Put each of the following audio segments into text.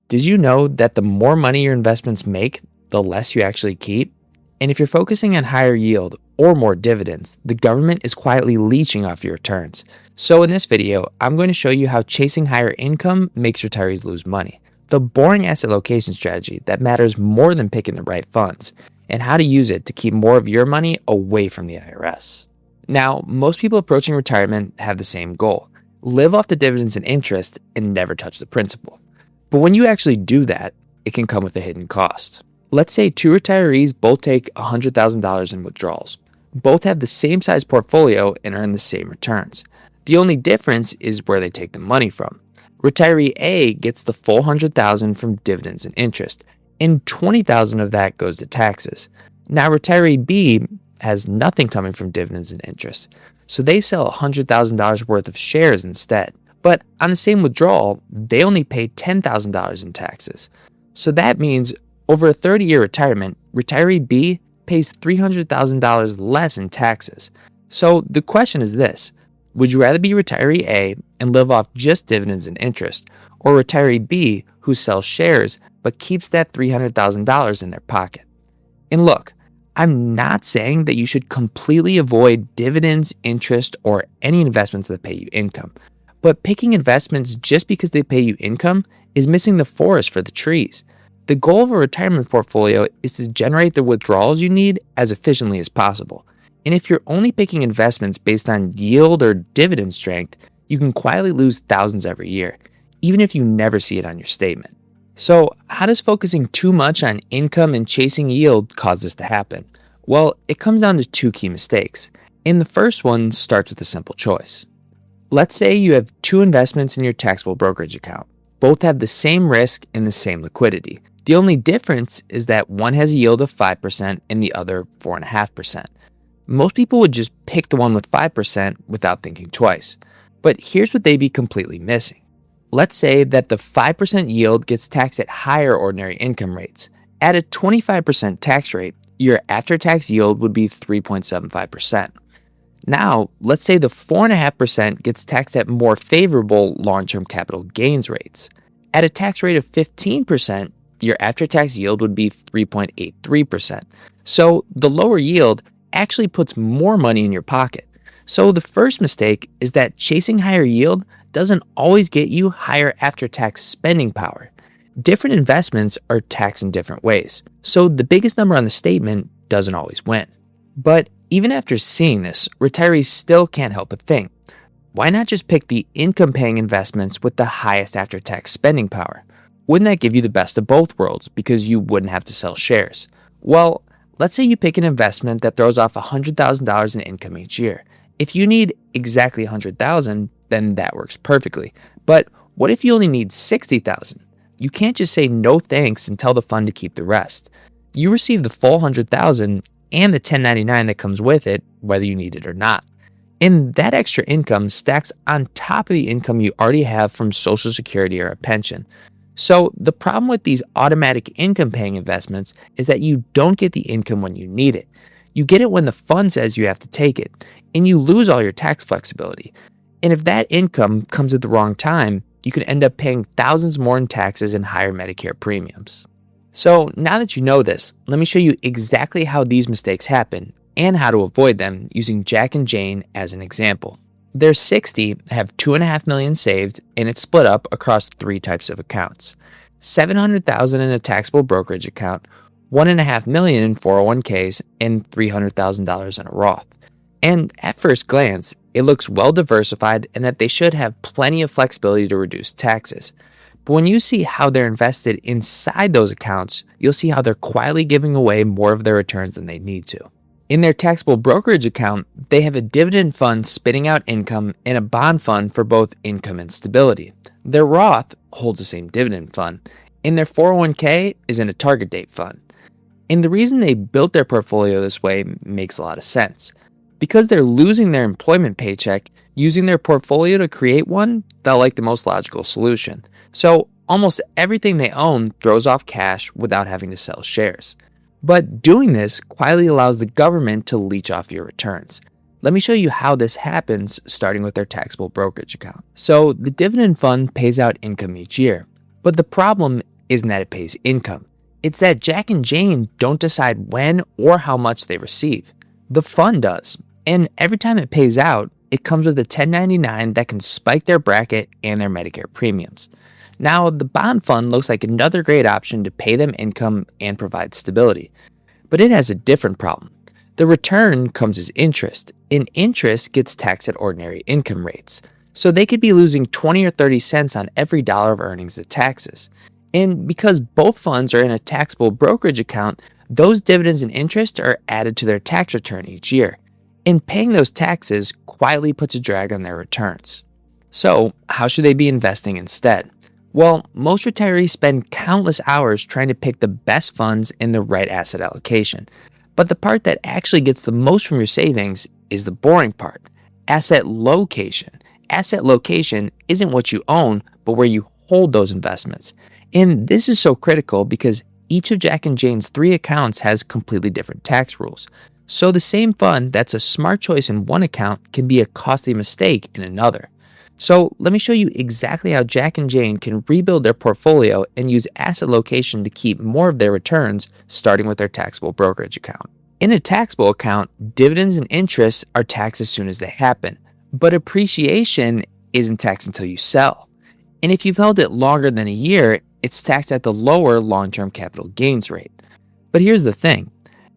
Did you know that the more money your investments make, the less you actually keep? And if you're focusing on higher yield or more dividends, the government is quietly leeching off your returns. So in this video, I'm going to show you how chasing higher income makes retirees lose money, the boring asset location strategy that matters more than picking the right funds, and how to use it to keep more of your money away from the IRS. Now, most people approaching retirement have the same goal: live off the dividends and interest and never touch the principal. But when you actually do that, it can come with a hidden cost. Let's say two retirees both take $100,000 in withdrawals. Both have the same size portfolio and earn the same returns. The only difference is where they take the money from. Retiree A gets the full $100,000 from dividends and interest, and $20,000 of that goes to taxes. Now retiree B has nothing coming from dividends and interest, so they sell $100,000 worth of shares instead. But on the same withdrawal, they only pay $10,000 in taxes. So that means over a 30-year retirement, retiree B pays $300,000 less in taxes. So the question is this: would you rather be retiree A and live off just dividends and interest, or retiree B who sells shares but keeps that $300,000 in their pocket? And look, I'm not saying that you should completely avoid dividends, interest, or any investments that pay you income. But picking investments just because they pay you income is missing the forest for the trees. The goal of a retirement portfolio is to generate the withdrawals you need as efficiently as possible. And if you're only picking investments based on yield or dividend strength, you can quietly lose thousands every year, even if you never see it on your statement. So how does focusing too much on income and chasing yield cause this to happen? Well, it comes down to two key mistakes. And the first one starts with a simple choice. Let's say you have two investments in your taxable brokerage account. Both have the same risk and the same liquidity. The only difference is that one has a yield of 5% and the other 4.5%. Most people would just pick the one with 5% without thinking twice. But here's what they'd be completely missing. Let's say that the 5% yield gets taxed at higher ordinary income rates. At a 25% tax rate, your after-tax yield would be 3.75%. Now, let's say the 4.5% gets taxed at more favorable long-term capital gains rates. At a tax rate of 15%, your after-tax yield would be 3.83%. So the lower yield actually puts more money in your pocket. So the first mistake is that chasing higher yield doesn't always get you higher after-tax spending power. Different investments are taxed in different ways, so the biggest number on the statement doesn't always win. But even after seeing this, retirees still can't help but think, why not just pick the income-paying investments with the highest after-tax spending power? Wouldn't that give you the best of both worlds because you wouldn't have to sell shares? Well, let's say you pick an investment that throws off $100,000 in income each year. If you need exactly $100,000, then that works perfectly. But what if you only need $60,000? You can't just say no thanks and tell the fund to keep the rest. You receive the full $100,000 and the 1099 that comes with it, whether you need it or not. And that extra income stacks on top of the income you already have from Social Security or a pension. So the problem with these automatic income-paying investments is that you don't get the income when you need it. You get it when the fund says you have to take it, and you lose all your tax flexibility. And if that income comes at the wrong time, you could end up paying thousands more in taxes and higher Medicare premiums. So now that you know this, let me show you exactly how these mistakes happen and how to avoid them using Jack and Jane as an example. They're 60, have $2.5 million saved, and it's split up across three types of accounts: $700,000 in a taxable brokerage account, $1.5 million in 401ks, and $300,000 in a Roth. And at first glance, it looks well diversified and that they should have plenty of flexibility to reduce taxes. But when you see how they're invested inside those accounts, you'll see how they're quietly giving away more of their returns than they need to. In their taxable brokerage account, they have a dividend fund spitting out income and a bond fund for both income and stability. Their Roth holds the same dividend fund, and their 401k is in a target date fund. And the reason they built their portfolio this way makes a lot of sense. Because they're losing their employment paycheck, using their portfolio to create one felt like the most logical solution. So almost everything they own throws off cash without having to sell shares. But doing this quietly allows the government to leech off your returns. Let me show you how this happens, starting with their taxable brokerage account. So the dividend fund pays out income each year, but the problem isn't that it pays income. It's that Jack and Jane don't decide when or how much they receive. The fund does. And every time it pays out, it comes with a 1099 that can spike their bracket and their Medicare premiums. Now, the bond fund looks like another great option to pay them income and provide stability. But it has a different problem. The return comes as interest, and interest gets taxed at ordinary income rates. So they could be losing 20 or 30 cents on every dollar of earnings that taxes. And because both funds are in a taxable brokerage account, those dividends and interest are added to their tax return each year. And paying those taxes quietly puts a drag on their returns. So, how should they be investing instead? Well, most retirees spend countless hours trying to pick the best funds in the right asset allocation. But the part that actually gets the most from your savings is the boring part, asset location. Asset location isn't what you own, but where you hold those investments. And this is so critical because each of Jack and Jane's 3 accounts has completely different tax rules. So the same fund that's a smart choice in one account can be a costly mistake in another. So let me show you exactly how Jack and Jane can rebuild their portfolio and use asset location to keep more of their returns, starting with their taxable brokerage account. In a taxable account, dividends and interest are taxed as soon as they happen, but appreciation isn't taxed until you sell. And if you've held it longer than a year, it's taxed at the lower long-term capital gains rate. But here's the thing.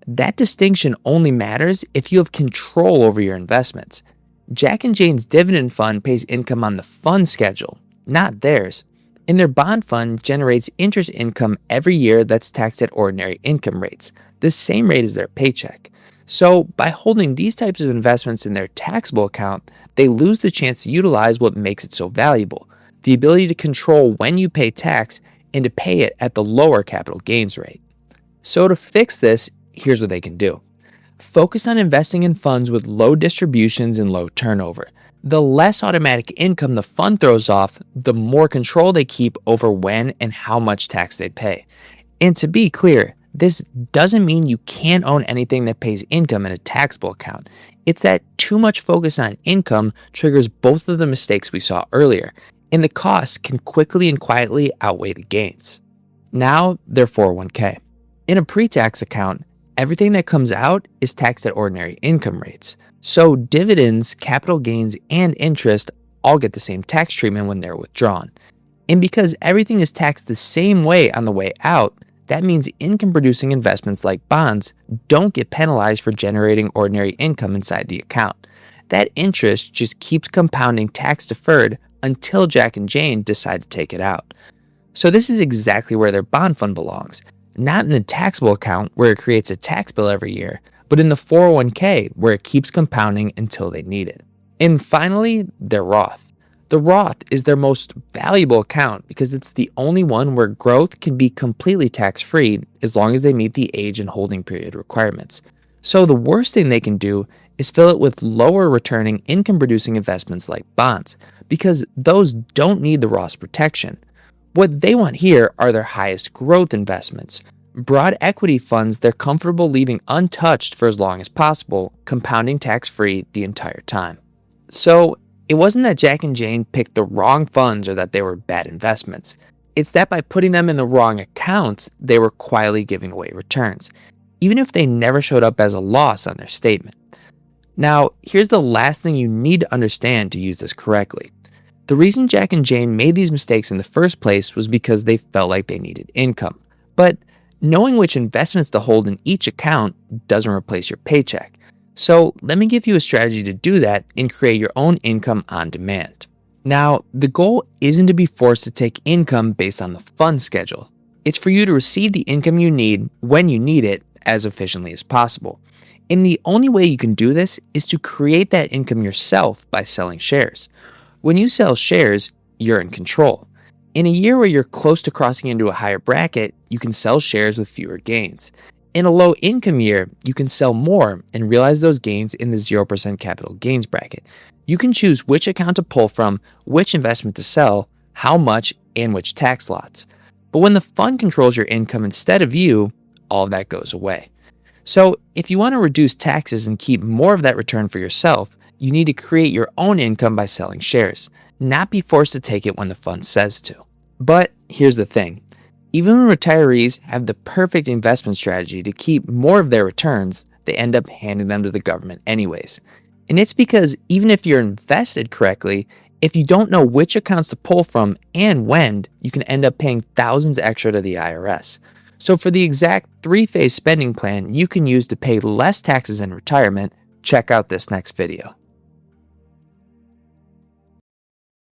That distinction only matters if you have control over your investments. Jack and Jane's dividend fund pays income on the fund schedule, not theirs. And their bond fund generates interest income every year that's taxed at ordinary income rates, the same rate as their paycheck. So by holding these types of investments in their taxable account, they lose the chance to utilize what makes it so valuable, the ability to control when you pay tax and to pay it at the lower capital gains rate. So to fix this, here's what they can do. Focus on investing in funds with low distributions and low turnover. The less automatic income the fund throws off, the more control they keep over when and how much tax they pay. And to be clear, this doesn't mean you can't own anything that pays income in a taxable account. It's that too much focus on income triggers both of the mistakes we saw earlier, and the costs can quickly and quietly outweigh the gains. Now, their 401k. In a pre-tax account, everything that comes out is taxed at ordinary income rates. So dividends, capital gains, and interest all get the same tax treatment when they're withdrawn. And because everything is taxed the same way on the way out, that means income-producing investments like bonds don't get penalized for generating ordinary income inside the account. That interest just keeps compounding tax-deferred until Jack and Jane decide to take it out. So this is exactly where their bond fund belongs. Not in the taxable account where it creates a tax bill every year, but in the 401k where it keeps compounding until they need it. And finally, their Roth. The Roth is their most valuable account because it's the only one where growth can be completely tax-free as long as they meet the age and holding period requirements. So the worst thing they can do is fill it with lower returning income-producing investments like bonds because those don't need the Roth's protection. What they want here are their highest growth investments, broad equity funds they're comfortable leaving untouched for as long as possible, compounding tax-free the entire time. So it wasn't that Jack and Jane picked the wrong funds or that they were bad investments. It's that by putting them in the wrong accounts, they were quietly giving away returns, even if they never showed up as a loss on their statement. Now, here's the last thing you need to understand to use this correctly. The reason Jack and Jane made these mistakes in the first place was because they felt like they needed income. But knowing which investments to hold in each account doesn't replace your paycheck. So let me give you a strategy to do that and create your own income on demand. Now, the goal isn't to be forced to take income based on the fund schedule. It's for you to receive the income you need when you need it as efficiently as possible. And the only way you can do this is to create that income yourself by selling shares. When you sell shares, you're in control. In a year where you're close to crossing into a higher bracket, you can sell shares with fewer gains. In a low income year, you can sell more and realize those gains in the 0% capital gains bracket. You can choose which account to pull from, which investment to sell, how much, and which tax lots. But when the fund controls your income instead of you, all of that goes away. So if you want to reduce taxes and keep more of that return for yourself, you need to create your own income by selling shares, not be forced to take it when the fund says to. But here's the thing. Even when retirees have the perfect investment strategy to keep more of their returns, they end up handing them to the government anyways. And it's because even if you're invested correctly, if you don't know which accounts to pull from and when, you can end up paying thousands extra to the IRS. So for the exact 3-phase spending plan you can use to pay less taxes in retirement, check out this next video.